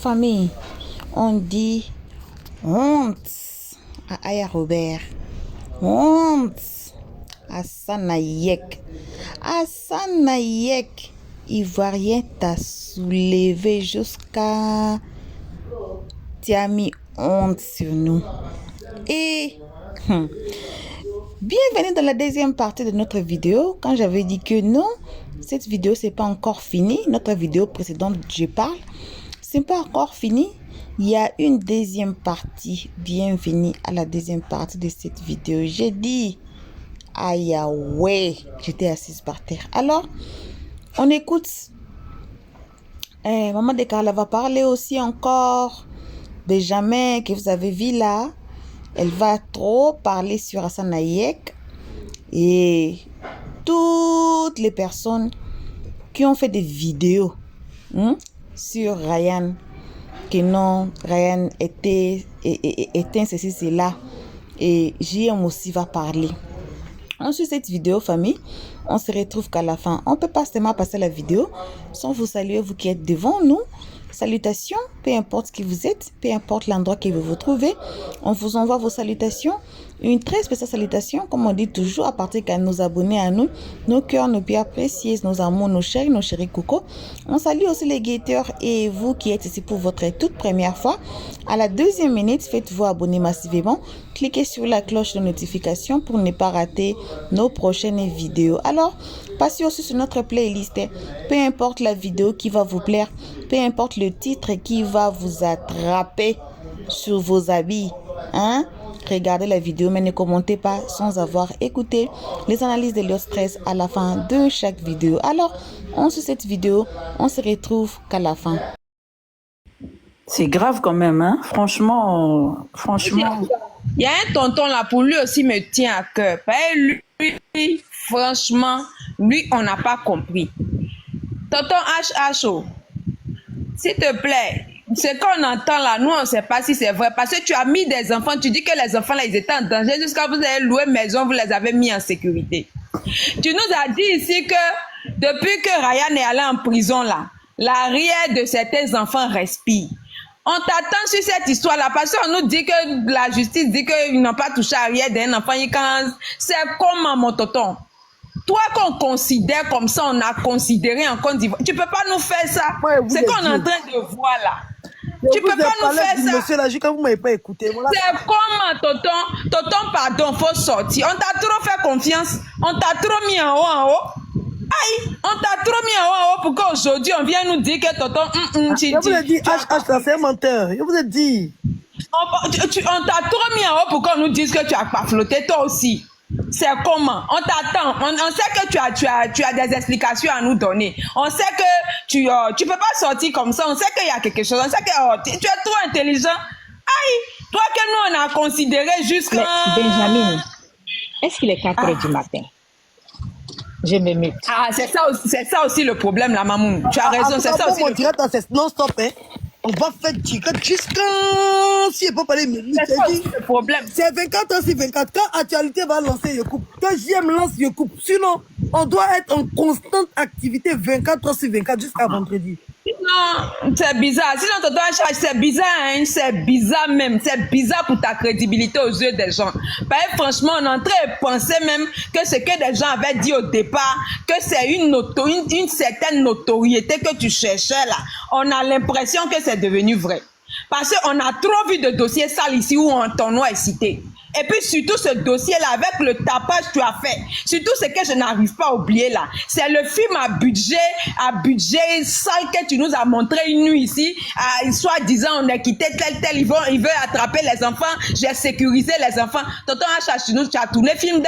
famille, on dit honte à Aya Robert, honte à Sanayek. Sanayek, Ivoirien t'a soulevé jusqu'à... Tu as mis honte sur nous. Et bienvenue dans la deuxième partie de notre vidéo. Quand j'avais dit que non, cette vidéo c'est pas encore fini. Notre vidéo précédente, je parle, c'est pas encore fini. Il y a une deuxième partie. Bienvenue à la deuxième partie de cette vidéo. J'ai dit, aïe, ouais, j'étais assise par terre. Alors, on écoute. Maman de Carla va parler aussi encore. Benjamin, que vous avez vu là, elle va trop parler sur Sanayek et toutes les personnes qui ont fait des vidéos sur Ryan, que non, Ryan était ceci, cela, et JM aussi va parler. Ensuite, cette vidéo, famille, on se retrouve qu'à la fin. On ne peut pas seulement passer la vidéo sans vous saluer, vous qui êtes devant nous. Salutations, peu importe qui vous êtes, peu importe l'endroit que vous vous trouvez, on vous envoie vos salutations. Une très spéciale salutation, comme on dit toujours, à partir de nos abonnés à nous, nos cœurs, nos pierres précieuses, nos amours, nos chéris coucou. On salue aussi les guetteurs et vous qui êtes ici pour votre toute première fois. À la deuxième minute, faites-vous abonner massivement. Cliquez sur la cloche de notification pour ne pas rater nos prochaines vidéos. Alors, passez aussi sur notre playlist. Peu importe la vidéo qui va vous plaire, peu importe le titre qui va vous attraper sur vos habits, regardez la vidéo, mais ne commentez pas sans avoir écouté les analyses de leur stress à la fin de chaque vidéo. Alors, on suit cette vidéo, on se retrouve qu'à la fin. C'est grave quand même, hein. Franchement. Il y a un tonton là, pour lui aussi me tient à cœur. Lui, franchement, lui, on n'a pas compris. Tonton HHO, s'il te plaît, ce qu'on entend là, nous, on ne sait pas si c'est vrai. Parce que tu as mis des enfants, tu dis que les enfants là, ils étaient en danger. Jusqu'à vous avez loué maison, vous les avez mis en sécurité. Tu nous as dit ici que depuis que Ryan est allé en prison là, l'arrière de certains enfants respire. On t'attend sur cette histoire-là parce qu'on nous dit que la justice dit qu'ils n'ont pas touché à l'arrière d'un enfant. C'est comment, mon tonton? Toi qu'on considère comme ça, on a considéré en Côte d'Ivoire. Tu peux pas nous faire ça. C'est qu'on est en train de voir là. Tu peux pas nous faire ça. Monsieur là, quand vous m'avez pas écouté. Voilà. C'est comment, tonton? Tonton, pardon, faut sortir. On t'a trop fait confiance. On t'a trop mis en haut. Aïe, on t'a trop mis en haut pour qu'aujourd'hui on vienne nous dire que tonton, je vous ai dit, HH, c'est un menteur. Je vous ai dit. On t'a trop mis en haut pour qu'on nous dise que tu as pas flotté, toi aussi. C'est comment? On t'attend. On sait que tu as des explications à nous donner. On sait que tu peux pas sortir comme ça. On sait qu'il y a quelque chose. On sait que tu es trop intelligent. Aïe, toi que nous on a considéré jusqu'à... Benjamin, est-ce qu'il est 4 heures du matin? Je me mute. Ah, c'est ça aussi le problème, la maman. Tu as raison, c'est ça aussi. Non, stop, hein. On va faire ticket jusqu'à... Si je peux parler, c'est ça aussi le problème. C'est 24 heures sur 24. Quand Actualité va lancer, je coupe. Quand JM lance, je coupe. Sinon, on doit être en constante activité 24 heures sur 24 jusqu'à vendredi. Non, c'est bizarre. Sinon, tonton H, c'est bizarre, hein? C'est bizarre même. C'est bizarre pour ta crédibilité aux yeux des gens. Parce que franchement, on est en train de penser même que ce que des gens avaient dit au départ, que c'est une certaine notoriété que tu cherchais là. On a l'impression que c'est devenu vrai. Parce qu'on a trop vu de dossiers sales ici où ton nom est cité. Et puis surtout ce dossier-là, avec le tapage que tu as fait, surtout ce que je n'arrive pas à oublier là, c'est le film à budget sale que tu nous as montré une nuit ici, soi-disant on a quitté tel, il veut attraper les enfants, j'ai sécurisé les enfants. Tonton HH, tu as tourné film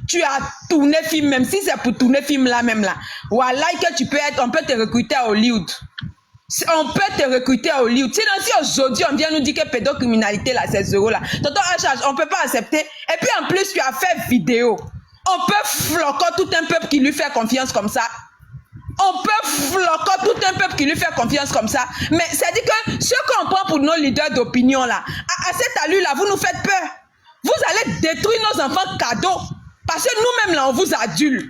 tu as tourné film, même si c'est pour tourner film là même là. Voilà que tu peux être, on peut te recruter à Hollywood. On peut te recruter à Hollywood. Sinon, si aujourd'hui on vient nous dire que pédocriminalité là, c'est 0 là. Tonton HH, on peut pas accepter. Et puis en plus, tu as fait vidéo. On peut floquer tout un peuple qui lui fait confiance comme ça. On peut floquer tout un peuple qui lui fait confiance comme ça. Mais c'est-à-dire que ce qu'on prend pour nos leaders d'opinion là, à cette allure là, vous nous faites peur. Vous allez détruire nos enfants cadeaux. Parce que nous-mêmes là, on vous adule.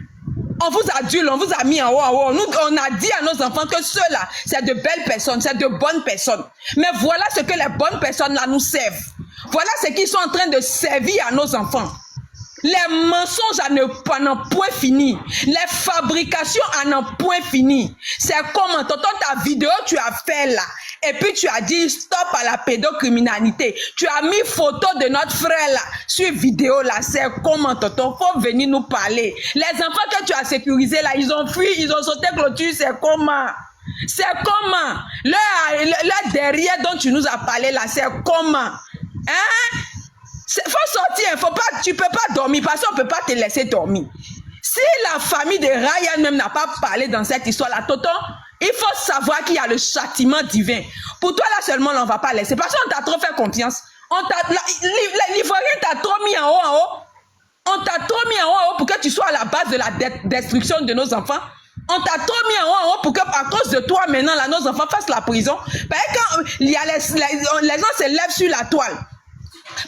On vous adule, on vous a mis en haut. Nous, on a dit à nos enfants que ceux-là, c'est de belles personnes, c'est de bonnes personnes. Mais voilà ce que les bonnes personnes-là nous servent. Voilà ce qu'ils sont en train de servir à nos enfants. Les mensonges à n'en point fini. Les fabrications à n'en point fini. C'est comment, tonton, ta vidéo, tu as fait là. Et puis tu as dit stop à la pédocriminalité. Tu as mis photo de notre frère là sur vidéo là. C'est comment, tonton? Faut venir nous parler. Les enfants que tu as sécurisés là, ils ont fui, ils ont sauté clôture. C'est comment? C'est comment? Le derrière dont tu nous as parlé là, c'est comment? Hein? Faut sortir, tu peux pas dormir parce qu'on peut pas te laisser dormir. Si la famille de Ryan même n'a pas parlé dans cette histoire-là, tonton, il faut savoir qu'il y a le châtiment divin. Pour toi là seulement, on ne va pas laisser parce qu'on t'a trop fait confiance. L'Ivoirien t'a trop mis en haut. On t'a trop mis en haut pour que tu sois à la base de la destruction de nos enfants. On t'a trop mis en haut pour que, à cause de toi, maintenant, là, nos enfants fassent la prison. Parce que quand il y a les gens se lèvent sur la toile,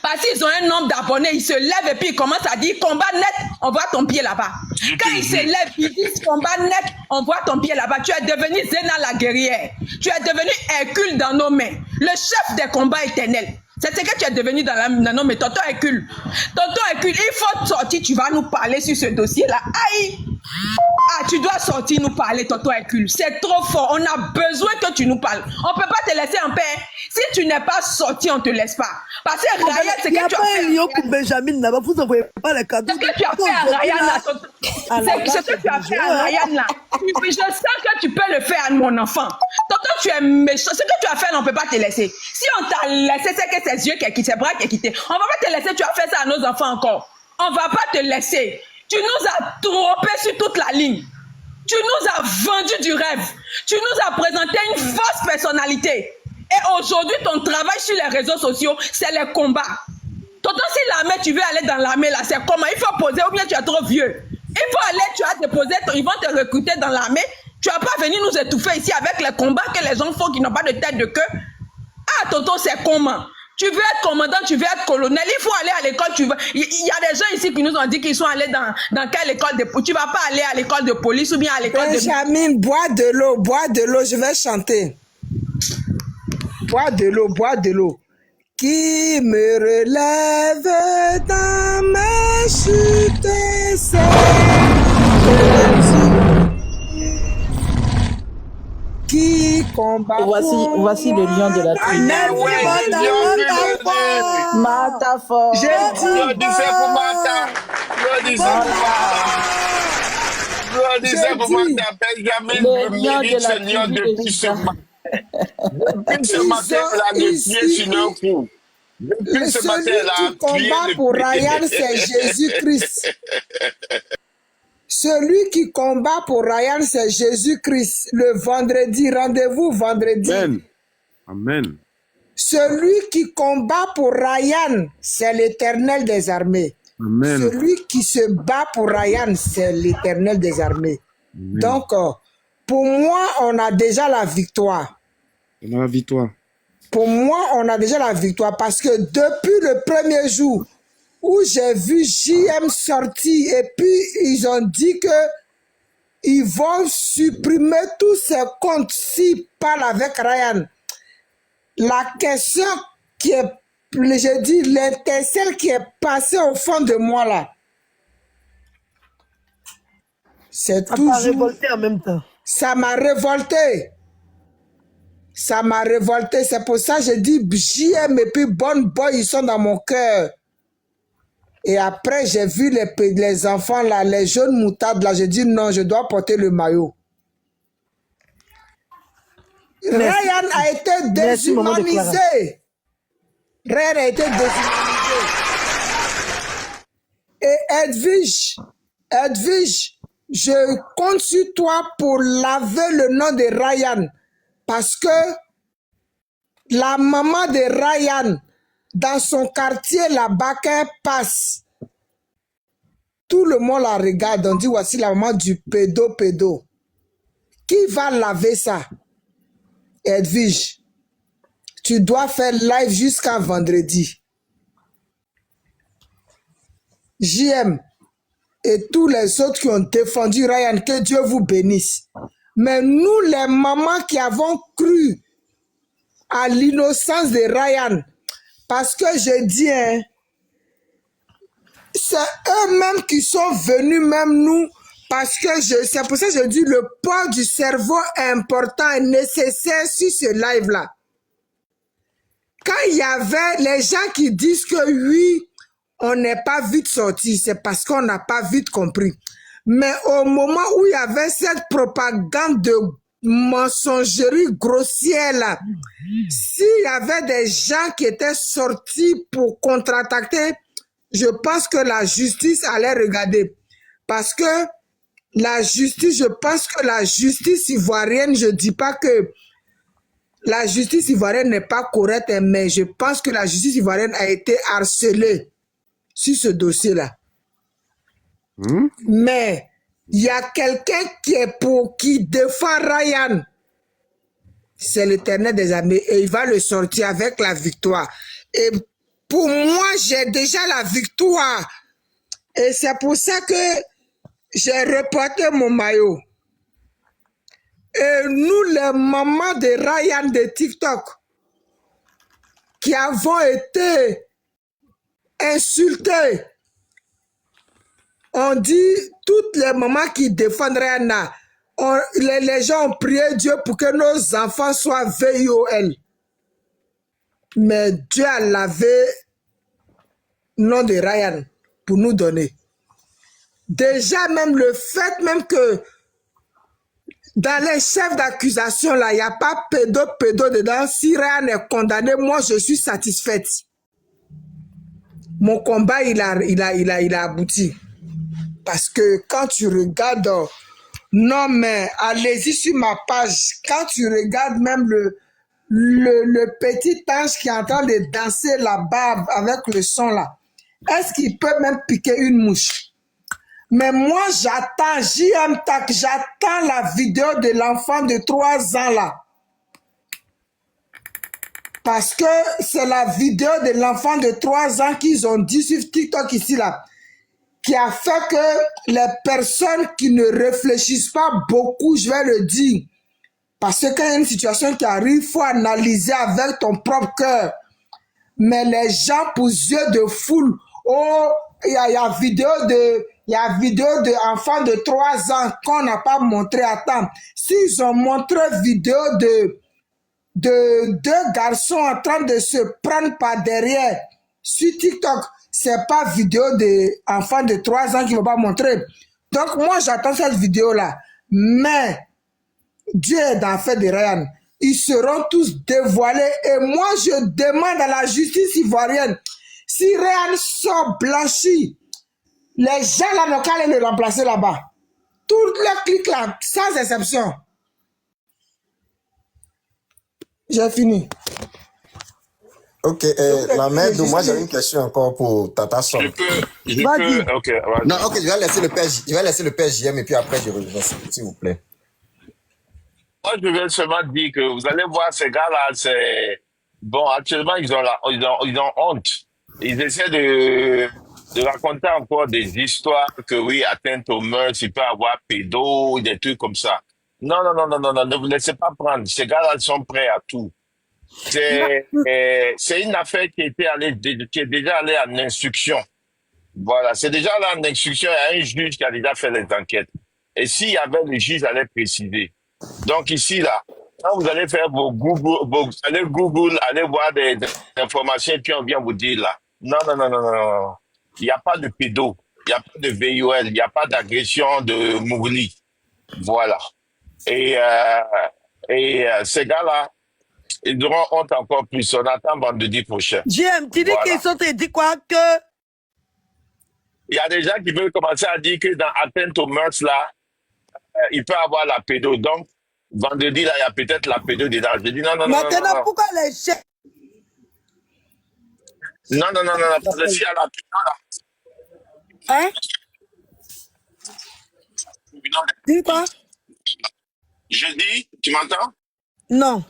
parce qu'ils ont un nombre d'abonnés, ils se lèvent et puis ils commencent à dire combat net, on voit ton pied là-bas. Quand ils se lèvent, ils disent combat net, on voit ton pied là-bas. Tu es devenu Zéna la guerrière. Tu es devenu Hercule dans nos mains, le chef des combats éternels. C'est ce que tu es devenu dans nos mains, tonton Hercule. Tonton Hercule, il faut sortir, tu vas nous parler sur ce dossier-là. Aïe! Ah, tu dois sortir nous parler, tonton Hercule. C'est trop fort. On a besoin que tu nous parles. On ne peut pas te laisser en paix. Si tu n'es pas sorti, on ne te laisse pas. Parce que Ryan, c'est que tu as fait. Il n'y a pas un lion pour Benjamin là-bas. Vous ne voyez pas les cadeaux. Ce que tu as fait à Ryan là, c'est ce que tu as fait à Ryan là. Je sens que tu peux le faire à mon enfant. Tonton, tu es méchant. Ce que tu as fait, on ne peut pas te laisser. Si on t'a laissé, c'est que ses yeux qui quittent, ses bras qui quittent. On ne va pas te laisser. Tu as fait ça à nos enfants encore. On ne va pas te laisser. Tu nous as trompé sur toute la ligne. Tu nous as vendu du rêve. Tu nous as présenté une fausse personnalité. Et aujourd'hui, ton travail sur les réseaux sociaux, c'est les combats. Tonton, si l'armée, tu veux aller dans l'armée, là, c'est comment? Il faut poser, ou bien tu es trop vieux. Il faut aller, tu as déposé, ils vont te recruter dans l'armée. Tu vas pas venir nous étouffer ici avec les combats que les gens font qui n'ont pas de tête de queue. Ah, tonton, c'est comment? Tu veux être commandant, tu veux être colonel, il faut aller à l'école. Il y a des gens ici qui nous ont dit qu'ils sont allés dans quelle école de police. Tu vas pas aller à l'école de police ou bien à l'école de... Benjamin, bois de l'eau, je vais chanter. Bois de l'eau. Qui me relève dans mes chutes, c'est qui combat. Voici le lion de la tribu. Mata fort. Je disais pour Mata. Benjamin, le mérite ce lion depuis ce matin. Depuis ce matin, elle a appuyé sur un coup. Depuis ce matin, elle a appuyé. Celui qui combat pour Ryan, c'est Jésus-Christ. Celui qui combat pour Ryan, c'est Jésus-Christ. Le vendredi, rendez-vous vendredi. Amen. Amen. Celui qui combat pour Ryan, c'est l'Éternel des armées. Amen. Celui qui se bat pour Ryan, c'est l'Éternel des armées. Amen. Donc, pour moi, on a déjà la victoire. On a la victoire. Pour moi, on a déjà la victoire parce que depuis le premier jour où j'ai vu JM sortir et puis ils ont dit que ils vont supprimer tous ces comptes s'ils parlent avec Ryan. La question qui est, je dis, l'étincelle qui est passée au fond de moi là, c'est Ça toujours... t'a révolté en même temps. Ça m'a révolté. Ça m'a révolté. C'est pour ça que je dis JM et puis Bonne Boy, ils sont dans mon cœur. Et après, j'ai vu les enfants là, les jeunes moutardes là. Je dis non, je dois porter le maillot. Merci. Ryan a été déshumanisé. Ryan a été déshumanisé. Et Edwige, je compte sur toi pour laver le nom de Ryan. Parce que la maman de Ryan, dans son quartier là-bas, qu'elle passe, tout le monde la regarde. On dit voici la maman du pédo. Qui va laver ça? Edwige, tu dois faire live jusqu'à vendredi. JM, et tous les autres qui ont défendu Ryan, que Dieu vous bénisse. Mais nous, les mamans qui avons cru à l'innocence de Ryan, parce que je dis, hein, c'est eux-mêmes qui sont venus, même nous, parce que c'est pour ça que je dis le poids du cerveau est important et nécessaire sur ce live-là. Quand il y avait les gens qui disent que oui, on n'est pas vite sorti, c'est parce qu'on n'a pas vite compris. Mais au moment où il y avait cette propagande de mensongerie grossière là, s'il y avait des gens qui étaient sortis pour contre-attaquer, je pense que la justice allait regarder. Parce que la justice, je pense que la justice ivoirienne, je ne dis pas que la justice ivoirienne n'est pas correcte, mais je pense que la justice ivoirienne a été harcelée sur ce dossier-là. Mais il y a quelqu'un qui défend Ryan. C'est l'Éternel des armées et il va le sortir avec la victoire. Et pour moi, j'ai déjà la victoire. Et c'est pour ça que j'ai reporté mon maillot. Et nous, les mamans de Ryan de TikTok, qui avons été insultées, on dit, toutes les mamans qui défendent Ryan, les gens ont prié Dieu pour que nos enfants soient VIOL. Mais Dieu a lavé le nom de Ryan pour nous donner. Déjà, même le fait même que dans les chefs d'accusation, là, il n'y a pas pédo dedans. Si Ryan est condamné, moi, je suis satisfaite. Mon combat, il a abouti. Parce que quand tu regardes... Non, mais allez-y sur ma page. Quand tu regardes même le petit ange qui est en train de danser là-bas avec le son là, est-ce qu'il peut même piquer une mouche? Mais moi, j'attends, JM Tac, j'attends la vidéo de l'enfant de 3 ans là. Parce que c'est la vidéo de l'enfant de 3 ans qu'ils ont dit sur TikTok ici là, qui a fait que les personnes qui ne réfléchissent pas beaucoup, je vais le dire, parce que quand il y a une situation qui arrive, il faut analyser avec ton propre cœur. Mais les gens pour yeux de foule, oh, il y a vidéo de enfants de 3 ans qu'on n'a pas montré à temps. S'ils ont montré vidéo de 2 garçons en train de se prendre par derrière sur TikTok, c'est pas vidéo d'enfants de 3 ans qui ne vont pas montrer. Donc moi j'attends cette vidéo-là. Mais Dieu est dans l'affaire de Ryan. Ils seront tous dévoilés. Et moi je demande à la justice ivoirienne, si Ryan sort blanchi, les gens là n'ont qu'à aller le remplacer là-bas. Tout le clic là, sans exception. J'ai fini. Ok, la mère, moi j'ai une question encore pour Tata Son. Ok, vas-y. Non, ok, je vais laisser le père JM et puis après je reviens, s'il vous plaît. Moi, je vais seulement dire que vous allez voir ces gars-là, c'est... Bon, actuellement, ils ont honte. Ils essaient de raconter encore des histoires que oui, atteinte aux mœurs, il peut avoir pédo, des trucs comme ça. Non, ne vous laissez pas prendre. Ces gars-là, ils sont prêts à tout. C'est une affaire qui est déjà allée en instruction. Voilà, c'est déjà allé en instruction. Il y a un juge qui a déjà fait les enquêtes. Et s'il y avait le juge, allait préciser. Donc ici, là, quand vous allez faire vos Google, allez voir des informations et puis on vient vous dire là. Non. Il n'y a pas de pédo, il n'y a pas de VIOL, il n'y a pas d'agression de Mourli. Voilà. Et ces gars-là, ils auront honte encore plus. On attend vendredi prochain. JM, tu dis qu'ils sont dit quoi que... Il y a des gens qui veulent commencer à dire que dans atteinte aux mœurs, là, il peut avoir la pédo. Donc, vendredi, là, il y a peut-être la pédo dedans. Je dis non. Maintenant, pourquoi les chefs... Non. Parce que s'il y a la pédo, là... Hein? Dis quoi? Je dis, tu m'entends? Non.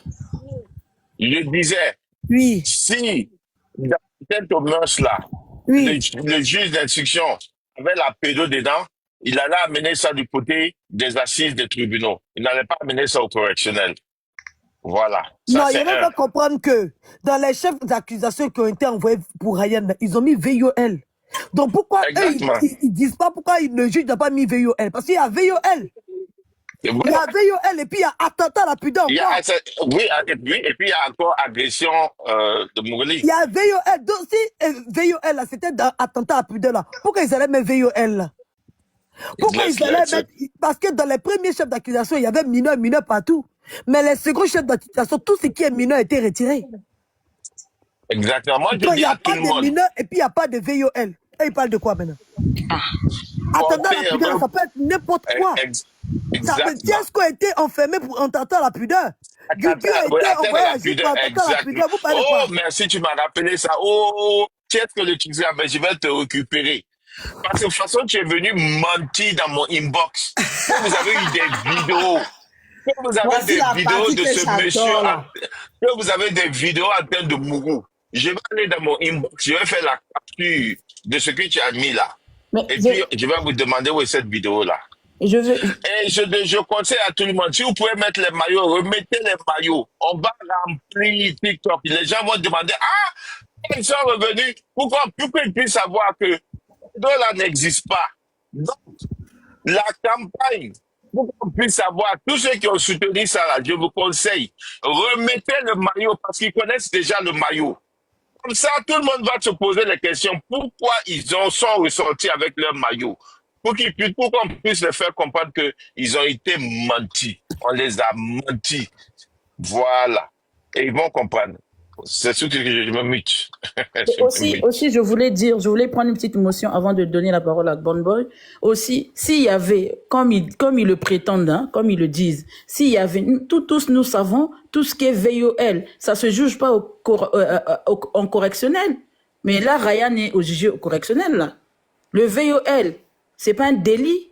Je disais, Oui. si dans l'atteinte aux mœurs, là, Oui. le juge d'instruction avec la pédo dedans, il allait amener ça du côté des assises des tribunaux. Il n'allait pas amener ça au correctionnel. Voilà. Ça, Non, il c'est y en a un. pas comprendre que dans les chefs d'accusation qui ont été envoyés pour Ryan, ils ont mis VOL. Donc pourquoi eux, Exactement. ils disent pas pourquoi le juge n'a pas mis VOL? Parce qu'il y a VOL. Et Il y voilà. a VOL et puis il y a attentat à la pudeur Il y encore. a, oui, et puis il y a encore agression de Mourli. Il y a VOL. Donc si VOL là, c'était dans attentat à la pudeur là, pourquoi ils allaient mettre VOL là? Pourquoi ils allaient mettre... Parce que dans les premiers chefs d'accusation, il y avait mineurs partout. Mais les seconds chefs d'accusation, tout ce qui est mineur a été retiré. Exactement. Moi, je Donc il dis n'y à a tout pas le de monde. mineurs et puis il n'y a pas de VOL. Et ils parlent de quoi maintenant? Attentat à la pudeur, ça peut être n'importe quoi. Exactement. Tiesco a été enfermé pour attentat à la pudeur. Guigui a été envoyé à la juge pour attentat à la pudeur. Vous parlez de quoi? Oh, merci, tu m'as rappelé ça. Oh, qu'est-ce que le tu sais, mais je vais te récupérer. Parce que de toute façon, tu es venu mentir dans mon inbox. Que vous avez eu des vidéos. Que vous avez Voici des la vidéos partie de que ce j'adore, monsieur. là. Que vous avez des vidéos en train de mourir. Je vais aller dans mon inbox. Je vais faire la capture de ce que tu as mis là. Mais Et puis, je vais vous demander où est cette vidéo-là. je veux... Et je conseille à tout le monde, si vous pouvez mettre les maillots, remettez les maillots. On va remplir TikTok. Les gens vont demander, ah, ils sont revenus. Pourquoi ils puissent savoir que là n'existe pas. Donc, la campagne, pour qu'on puisse savoir, tous ceux qui ont soutenu ça là, je vous conseille, remettez le maillot parce qu'ils connaissent déjà le maillot. Comme ça, tout le monde va se poser les questions. Pourquoi sont ressortis avec leur maillot? Pour qu'on puisse les faire comprendre qu'ils ont été mentis. On les a mentis. Voilà. Et ils vont comprendre. C'est sûr que je me mute. Aussi, je voulais prendre une petite émotion avant de donner la parole à Bon Boy. Aussi, s'il y avait, comme ils le prétendent, hein, comme ils le disent, s'il y avait, tous nous savons, tout ce qui est VOL, ça se juge pas en correctionnel. Mais là, Ryan est au jugé au correctionnel, là. Le VOL, c'est pas un délit,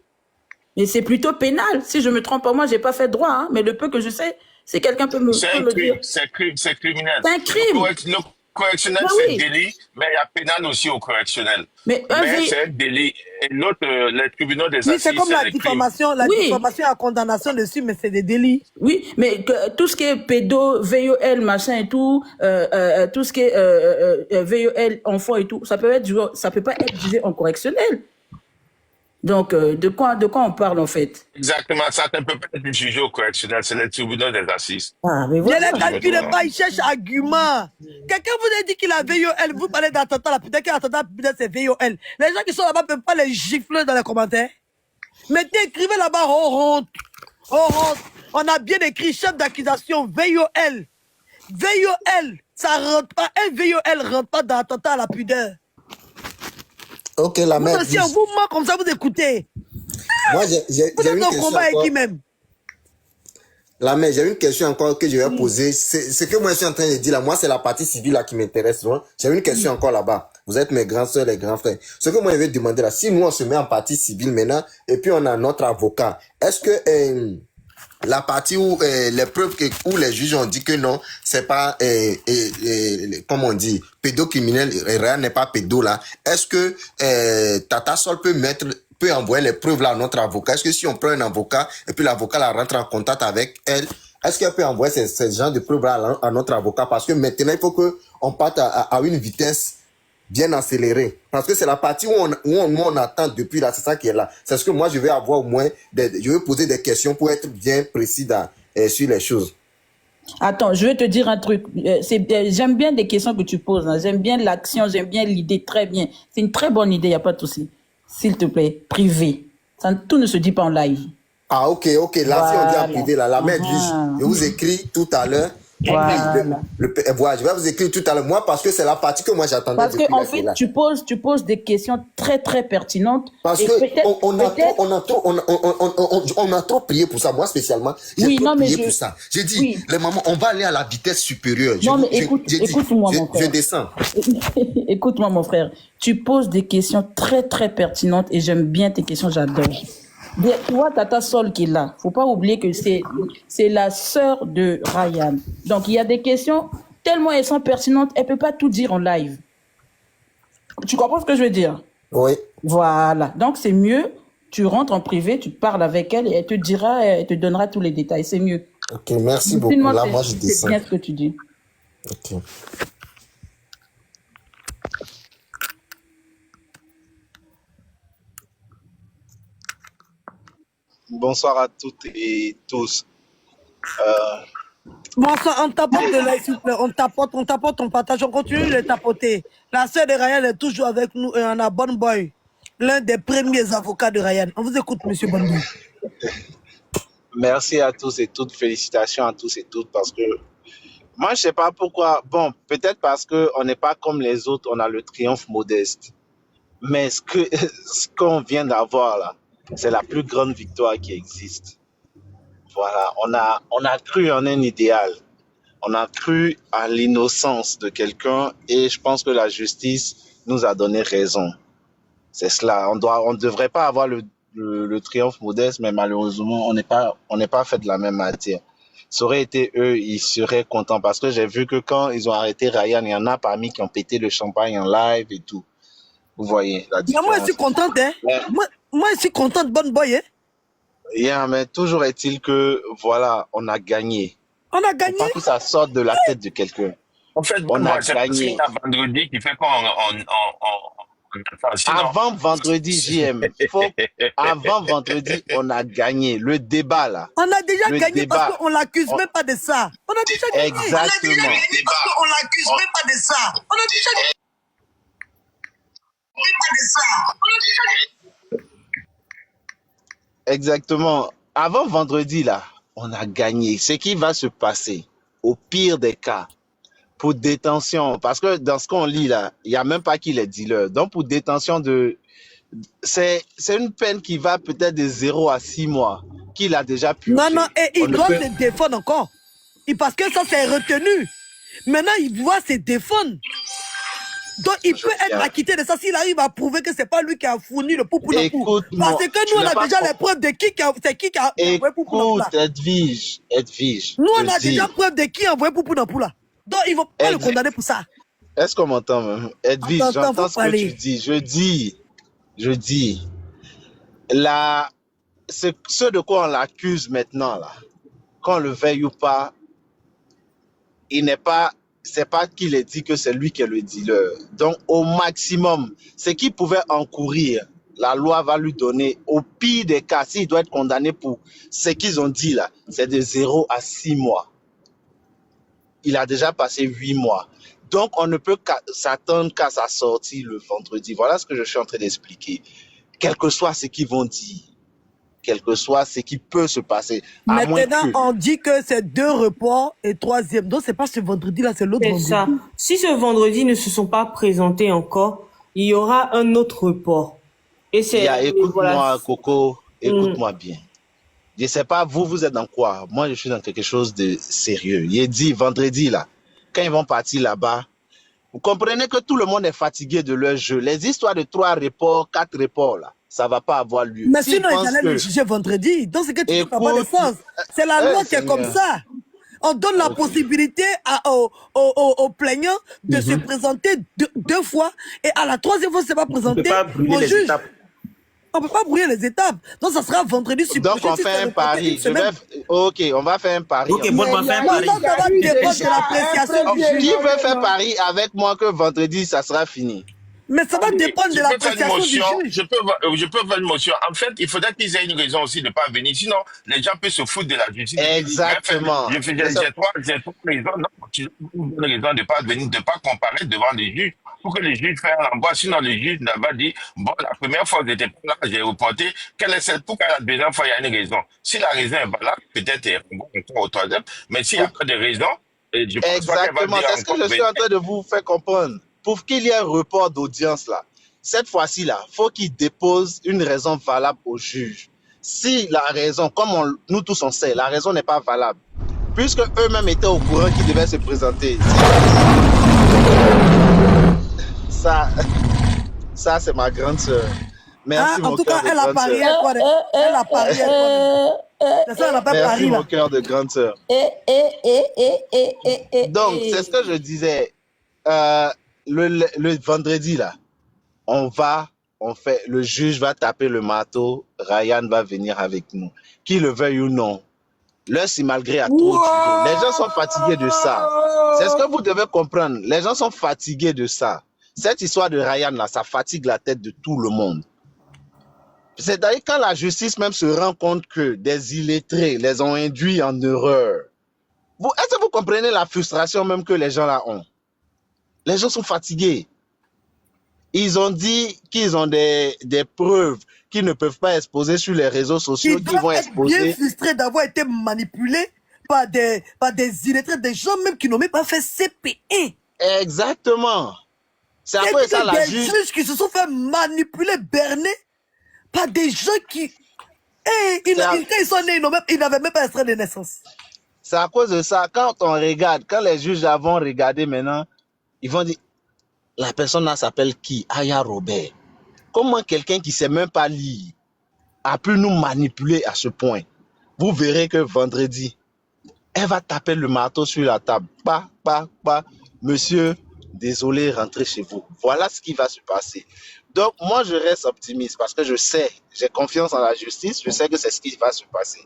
mais c'est plutôt pénal. Si je me trompe pas, moi, j'ai pas fait droit, hein, mais le peu que je sais, c'est quelqu'un peut me dire. C'est criminel. C'est un crime. Le correctionnel, c'est délit, mais il y a pénal aussi au correctionnel. Mais c'est un délit. Et l'autre, les tribunaux des assises, c'est comme la diffamation, diffamation à condamnation dessus, mais c'est des délits. Oui, mais tout ce qui est pédo, VOL, machin et tout, tout ce qui est VOL, enfant et tout, ça peut pas être jugé en correctionnel. Donc, de quoi on parle en fait? Exactement, ça ne peut pas être jugé au correctionnel, c'est les tribunaux des assises. Ah, mais voilà. Ne les calculez pas, ils cherchent argument. Quelqu'un vous a dit qu'il a VOL, vous parlez d'attentat, la putain, attentat, c'est VOL. Les gens qui sont là-bas ne peuvent pas les gifler dans les commentaires. Mettez, écrivez là-bas, oh honte. Oh honte. On a bien écrit chef d'accusation, VOL. VOL, ça rentre pas, un VOL rentre pas dans l'attentat à la pudeur. Ok, la mère. Vous aussi, on vous ment comme ça, vous écoutez. Moi, j'ai une question combat avec encore. qui même? La mère, j'ai une question encore que je vais poser. Ce que moi je suis en train de dire là, moi c'est la partie civile là qui m'intéresse. J'ai une question encore là-bas. Vous êtes mes grands soeurs, les grands frères. Ce que moi je vais demander là, si nous on se met en partie civile maintenant et puis on a notre avocat, est-ce que la partie où les preuves où les juges ont dit que non, c'est pas comment on dit, pédocriminel, rien n'est pas pédo là. Est-ce que Tata Sol peut envoyer les preuves là à notre avocat? Est-ce que si on prend un avocat et puis l'avocat la rentre en contact avec elle, est-ce qu'elle peut envoyer ce genre de preuves là à notre avocat? Parce que maintenant il faut que on parte à une vitesse bien accélérée. Parce que c'est la partie où on attend depuis là, c'est ça qui est là. C'est ce que moi je vais avoir au moins, je vais poser des questions pour être bien précis sur les choses. Attends, je vais te dire un truc. J'aime bien des questions que tu poses. Hein. J'aime bien l'action, j'aime bien l'idée, très bien. C'est une très bonne idée, il n'y a pas de souci. S'il te plaît, privé. Tout ne se dit pas en live. Ah, ok. Là, voilà. Si on dit en privé, là, la mère dit, je vous écris tout à l'heure. Voilà. Voilà, je vais vous écrire tout à l'heure. Moi, parce que c'est la partie que moi j'attendais. Parce que en fait, tu poses des questions très très pertinentes. Parce que on a trop prié pour ça. Moi spécialement, j'ai trop prié pour ça. J'ai dit, les mamans, on va aller à la vitesse supérieure. Non, mais écoute-moi, mon frère. Je descends. Écoute-moi, mon frère. Tu poses des questions très très pertinentes et j'aime bien tes questions. J'adore. Tu vois Tata Sol qui est là. Faut pas oublier que c'est la sœur de Ryan. Donc il y a des questions tellement elles sont pertinentes, elle peut pas tout dire en live. Tu comprends ce que je veux dire? Oui. Voilà. Donc, c'est mieux, tu rentres en privé, tu parles avec elle et elle te dira, elle te donnera tous les détails. C'est mieux. Ok, merci beaucoup. Sinon, Là, moi, je c'est descends. bien ce que tu dis. Ok. Bonsoir à toutes et tous. Bonsoir, on tapote de là, s'il vous plaît. On tapote, on partage, on continue de les tapoter. La sœur de Ryan est toujours avec nous et on a Bon Boy, l'un des premiers avocats de Ryan. On vous écoute, monsieur Bon Boy. Merci à tous et toutes. Félicitations à tous et toutes parce que moi, je sais pas pourquoi. Bon, peut-être parce qu'on n'est pas comme les autres, on a le triomphe modeste. Mais ce qu'on vient d'avoir là, c'est la plus grande victoire qui existe. Voilà, on a cru en un idéal. On a cru à l'innocence de quelqu'un et je pense que la justice nous a donné raison. C'est cela. On ne devrait pas avoir le triomphe modeste, mais malheureusement, on n'est pas fait de la même matière. Ça aurait été eux, ils seraient contents parce que j'ai vu que quand ils ont arrêté Ryan, il y en a parmi qui ont pété le champagne en live et tout. Vous voyez la Mais différence. moi, je suis contente, hein. Ouais. Moi, je suis contente, Bon Boy, hein. Yeah, mais toujours est-il que, voilà, on a gagné. On a Faut gagné. pas que ça sorte de la tête de quelqu'un. En fait, On a c'est parce qu'il gagné. y a vendredi qui fait qu'on attend. Sinon, Avant vendredi, JM, avant vendredi, on a gagné. Le débat, là. On a déjà Le gagné débat. parce qu'on l'accuse On- même pas de ça. On a déjà gagné. Exactement. parce qu'on l'accuse même pas de ça. On a déjà gagné. Exactement. Avant vendredi, là, on a gagné. Ce qui va se passer, au pire des cas, pour détention, parce que dans ce qu'on lit, là, il n'y a même pas qui les dealers. Donc, pour détention c'est une peine qui va peut-être de 0 à 6 mois, qu'il a déjà pu. Non, et On il ne doit peut- se défendre encore. Et parce que ça, c'est retenu. Maintenant, il doit se défendre. Donc, il Je peut être viens. acquitté de ça s'il arrive à prouver que c'est pas lui qui a fourni le poupou dans le pou. Écoute-moi, Parce que tu nous, on n'as a pas déjà compris. les preuves de c'est qui qui a envoyé poupou dans le Écoute, poula. Edwige. Nous, on je a dis, déjà preuve de qui a envoyé poupou dans le poula. Donc, ils vont pas le Ed- condamner pour ça. Est-ce qu'on m'entend même? Edwige, Attends, j'entends faut ce que parler. tu dis. Je dis, ce de quoi on l'accuse maintenant, là, qu'on le veuille ou pas, c'est pas qu'il ait dit que c'est lui qui est le dealer. Donc, au maximum, ce qu'il pouvait encourir, la loi va lui donner, au pire des cas, s'il doit être condamné pour ce qu'ils ont dit là, c'est de 0 à 6 mois. Il a déjà passé 8 mois. Donc, on ne peut s'attendre qu'à sa sortie le vendredi. Voilà ce que je suis en train d'expliquer. Quel que soit ce qu'ils vont dire, quel que soit ce qui peut se passer, à moins Maintenant, que... on dit que c'est 2 reports et 3e. Donc, c'est pas ce vendredi-là, c'est l'autre C'est vendredi. ça. Si ce vendredi ne se sont pas présentés encore, il y aura un autre report. Et c'est Écoute-moi, voilà. Coco, écoute-moi bien. Je sais pas, vous êtes dans quoi? Moi, je suis dans quelque chose de sérieux. Il est dit vendredi, là, quand ils vont partir là-bas, vous comprenez que tout le monde est fatigué de leur jeu. Les histoires de 3 reports, 4 reports, là, ça va pas avoir lieu. Mais S'ils sinon, ils pensent allaient le que- juger vendredi. Donc, c'est que tu Écoute, n'as pas de sens. C'est la loi qui est Seigneur. comme ça. On donne la Ok. possibilité aux plaignants de se Mhm. présenter 2 fois. Et à la 3e fois, c'est pas présenté. pas brûler on les juge. étapes. On peut pas brouiller les étapes. Donc, ça sera vendredi sur Donc, on fait un pari. Ok, on va faire un pari. Ok, bon, on va faire un pari. Ça va dépendre de l'appréciation du Qui juge. veut faire pari avec moi que vendredi, ça sera fini? Mais ça va dépendre de je peux faire une l'appréciation du motion. juge. Je peux faire une motion. En fait, il faudrait qu'ils aient une raison aussi de ne pas venir. Sinon, les gens peuvent se foutre de la justice. Exactement. J'ai trois raisons. Non, tu as une bonne raison de ne pas venir, de ne pas comparaître devant les juges. Pour que les juges fassent un renvoi. Sinon, le juge va dire, bon, la première fois que j'étais pas là, j'ai reporté. Pourquoi la deuxième fois, il y a une raison? Si la raison est valable, peut-être elle renvoie encore au troisième. Mais s'il n'y a pas de raison, je pense pas qu'elle va Exactement, dire c'est ce que encore je suis en train de vous faire comprendre. Pour qu'il y ait un report d'audience là, cette fois-ci là, faut qu'il dépose une raison valable au juge. Si la raison, comme nous tous on sait, la raison n'est pas valable, puisque eux-mêmes étaient au courant qu'ils devaient se présenter. Ça c'est ma grande sœur. Merci En mon tout cas, cœur de elle a grande parié sœur. quoi. Elle a parié quoi. C'est ça, elle n'a pas Merci parié mon là. cœur de grande sœur. Donc, c'est ce que je disais. Le vendredi, là, on va le juge va taper le marteau, Ryan va venir avec nous. Qu'il le veuille ou non. Leur si malgré a trop duré. Les gens sont fatigués de ça. C'est ce que vous devez comprendre. Les gens sont fatigués de ça. Cette histoire de Ryan là, ça fatigue la tête de tout le monde. C'est-à-dire quand la justice même se rend compte que des illettrés les ont induits en erreur. Est-ce que vous comprenez la frustration même que les gens là ont? Les gens sont fatigués. Ils ont dit qu'ils ont des preuves qu'ils ne peuvent pas exposer sur les réseaux sociaux, qu'ils vont exposer. Bien frustrés d'avoir été manipulés par des illettrés, des gens même qui n'ont même pas fait CP1. Exactement. C'est après ça la juge. Des juges qui se sont fait manipuler, berner par des gens qui... quand ils sont nés, ils n'avaient même pas extrait de naissance. C'est à cause de ça, quand on regarde, quand les juges vont regarder maintenant, ils vont dire, la personne là s'appelle qui? Aya Robert. Comment quelqu'un qui ne sait même pas lire a pu nous manipuler à ce point? Vous verrez que vendredi, elle va taper le marteau sur la table. Monsieur, désolé, rentrez chez vous. Voilà ce qui va se passer. Donc, moi, je reste optimiste parce que je sais, j'ai confiance en la justice, je sais que c'est ce qui va se passer.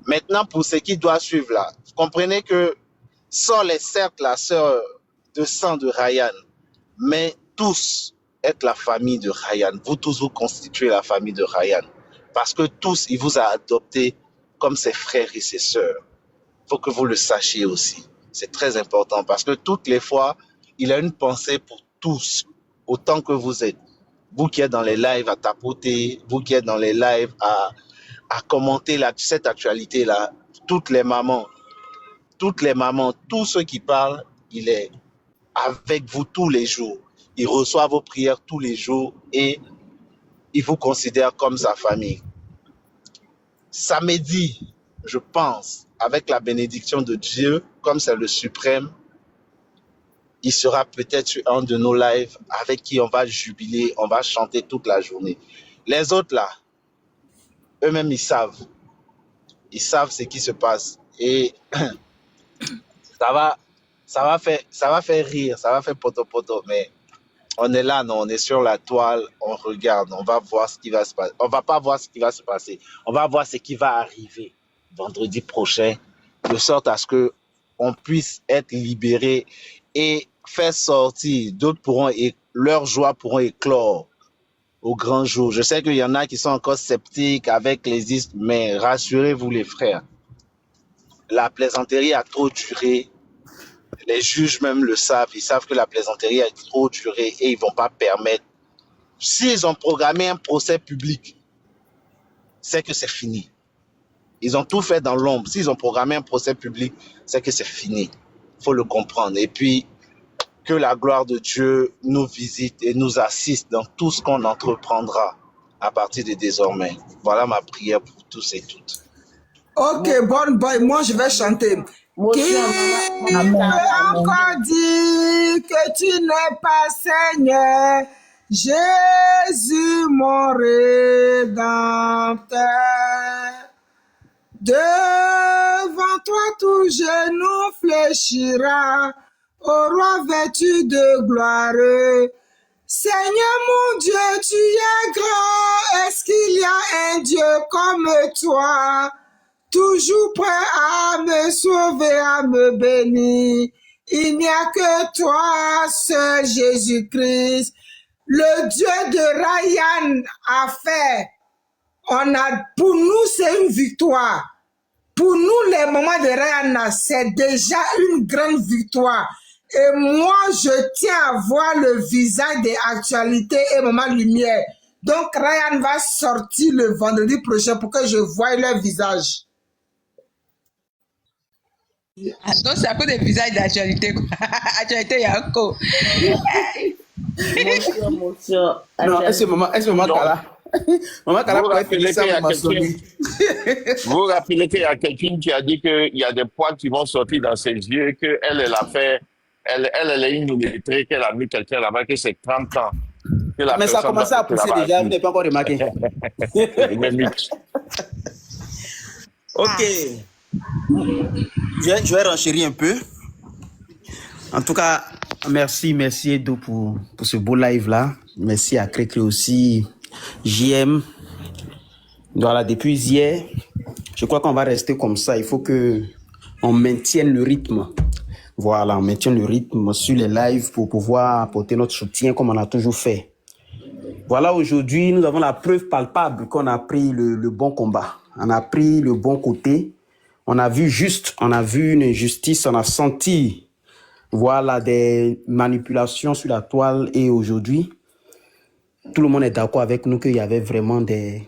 Maintenant, pour ce qui doit suivre là, vous comprenez que Sol est certes la sœur de sang de Ryan, mais tous êtes la famille de Ryan. Vous tous, vous constituez la famille de Ryan. Parce que tous, il vous a adopté comme ses frères et ses sœurs. Il faut que vous le sachiez aussi. C'est très important parce que toutes les fois, il a une pensée pour tous, autant que vous êtes. Vous qui êtes dans les lives à tapoter, vous qui êtes dans les lives à commenter cette actualité-là, toutes les mamans, tous ceux qui parlent, il est avec vous tous les jours. Il reçoit vos prières tous les jours et il vous considère comme sa famille. Samedi, je pense, avec la bénédiction de Dieu, comme c'est le suprême, il sera peut-être sur un de nos lives avec qui on va jubiler, on va chanter toute la journée. Les autres là, eux-mêmes, ils savent ce qui se passe et ça va faire rire, ça va faire poto, mais on est là, non, on est sur la toile, on regarde, on va voir ce qui va se passer. On va pas voir ce qui va se passer, on va voir ce qui va arriver vendredi prochain, de sorte à ce que on puisse être libéré et faire sortir, leur joie pourront éclore au grand jour. Je sais qu'il y en a qui sont encore sceptiques avec les istes, mais rassurez-vous les frères, la plaisanterie a trop duré. Les juges même le savent, ils savent que la plaisanterie a trop duré et ils ne vont pas permettre. S'ils ont programmé un procès public, c'est que c'est fini. Ils ont tout fait dans l'ombre. S'ils ont programmé un procès public, c'est que c'est fini. Il faut le comprendre. Et puis, que la gloire de Dieu nous visite et nous assiste dans tout ce qu'on entreprendra à partir de désormais. Voilà ma prière pour tous et toutes. Ok, bon boy, moi je vais chanter. Qui peut encore dire que tu n'es pas Seigneur, Jésus mon Rédempteur. Devant toi tout genou fléchira, au roi vêtu de gloire. Seigneur mon Dieu, tu es grand, est-ce qu'il y a un Dieu comme toi? Toujours prêt à me sauver, à me bénir. Il n'y a que toi, seul Jésus-Christ. Le Dieu de Ryan a fait. Pour nous, c'est une victoire. Pour nous, les moments de Ryan, c'est déjà une grande victoire. Et moi, je tiens à voir le visage des actualités et Maman Lumière. Donc, Ryan va sortir le vendredi prochain pour que je voie leur visage. Donc, c'est à cause des visages d'actualité. Actualité, il y a encore. Non, est-ce que maman Kala? Maman Kala pourrait finir ça pour m'assumer. Vous rappelez qu'il y a quelqu'un qui a dit qu'il y a des poils qui vont sortir dans ses yeux, qu'elle, elle a fait, elle est une illettrée, qu'elle a mis quelqu'un là-bas, que c'est 30 ans. Mais ça a commencé à pousser déjà, vous n'avez pas encore remarqué. Ok. Je vais renchérir un peu. En tout cas, Merci Edo pour ce beau live-là. Merci à Crécré aussi, JM. Voilà, depuis hier, je crois qu'on va rester comme ça. Il faut que on maintienne le rythme. Voilà, on maintient le rythme sur les lives pour pouvoir apporter notre soutien comme on a toujours fait. Voilà, aujourd'hui, nous avons la preuve palpable qu'on a pris le bon combat. On a pris le bon côté. On a vu juste, on a vu une injustice, on a senti, voilà, des manipulations sur la toile. Et aujourd'hui, tout le monde est d'accord avec nous qu'il y avait vraiment des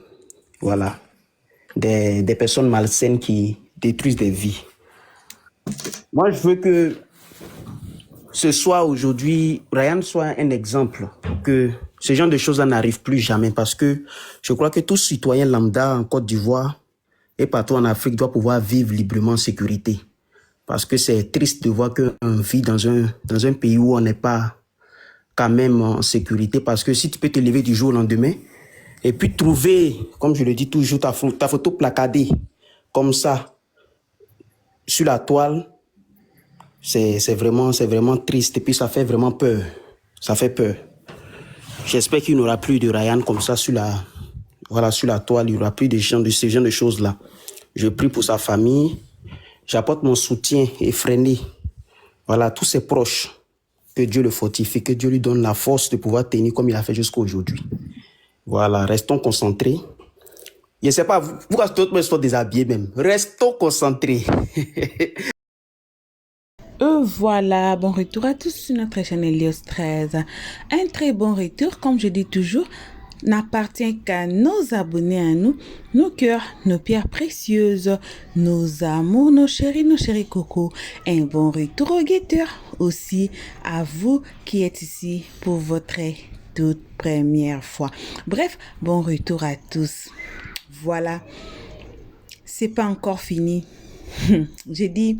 personnes malsaines qui détruisent des vies. Moi, je veux que ce soit aujourd'hui, Ryan soit un exemple, que ce genre de choses n'arrivent plus jamais, parce que je crois que tout citoyen lambda en Côte d'Ivoire et partout en Afrique doit pouvoir vivre librement en sécurité. Parce que c'est triste de voir qu'on vit dans un pays où on n'est pas quand même en sécurité, parce que si tu peux te lever du jour au lendemain et puis trouver, comme je le dis toujours, ta photo placardée comme ça sur la toile, c'est vraiment triste et puis ça fait vraiment peur. Ça fait peur. J'espère qu'il n'y aura plus de Ryan comme ça sur la toile. Il n'y aura plus de ce genre de choses-là. Je prie pour sa famille. J'apporte mon soutien effréné. Voilà, tous ses proches. Que Dieu le fortifie, que Dieu lui donne la force de pouvoir tenir comme il a fait jusqu'à aujourd'hui. Voilà, restons concentrés. Je ne sais pas, pourquoi d'autres me sont déshabillés même. Restons concentrés. Voilà, bon retour à tous sur notre chaîne Helios 13. Un très bon retour, comme je dis toujours, n'appartient qu'à nos abonnés, à nous, nos cœurs, nos pierres précieuses, nos amours, nos chéris cocos. Un bon retour aux guetteurs aussi, à vous qui êtes ici pour votre toute première fois. Bref, bon retour à tous. Voilà, c'est pas encore fini. J'ai dit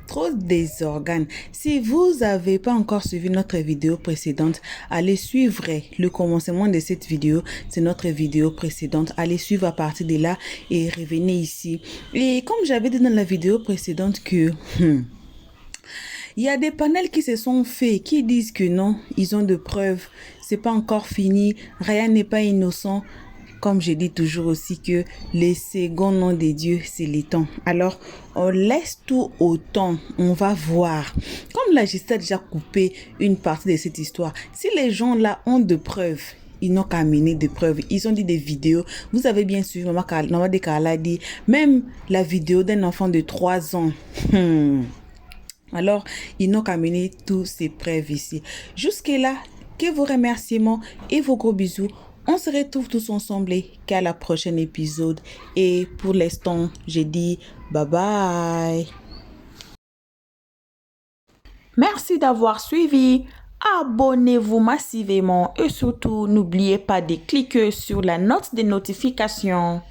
trop des organes. Si vous n'avez pas encore suivi notre vidéo précédente, allez suivre le commencement de cette vidéo. C'est notre vidéo précédente. Allez suivre à partir de là et revenez ici. Et comme j'avais dit dans la vidéo précédente que il y a des panels qui se sont faits, qui disent que non, ils ont de preuves. C'est pas encore fini. Ryan n'est pas innocent. Comme je dis toujours aussi que le second nom de Dieu, c'est le temps. Alors, on laisse tout au temps. On va voir. Comme la justice a déjà coupé une partie de cette histoire, si les gens là ont de preuves, ils n'ont qu'à amener des preuves. Ils ont dit des vidéos. Vous avez bien suivi, Maman Dekala a dit, même la vidéo d'un enfant de 3 ans. Alors, ils n'ont qu'à amener tous ces preuves ici. Jusque-là, que vos remerciements et vos gros bisous. On se retrouve tous ensemble qu'à la prochaine épisode. Et pour l'instant, j'ai dit bye bye. Merci d'avoir suivi. Abonnez-vous massivement et surtout, n'oubliez pas de cliquer sur la note de notification.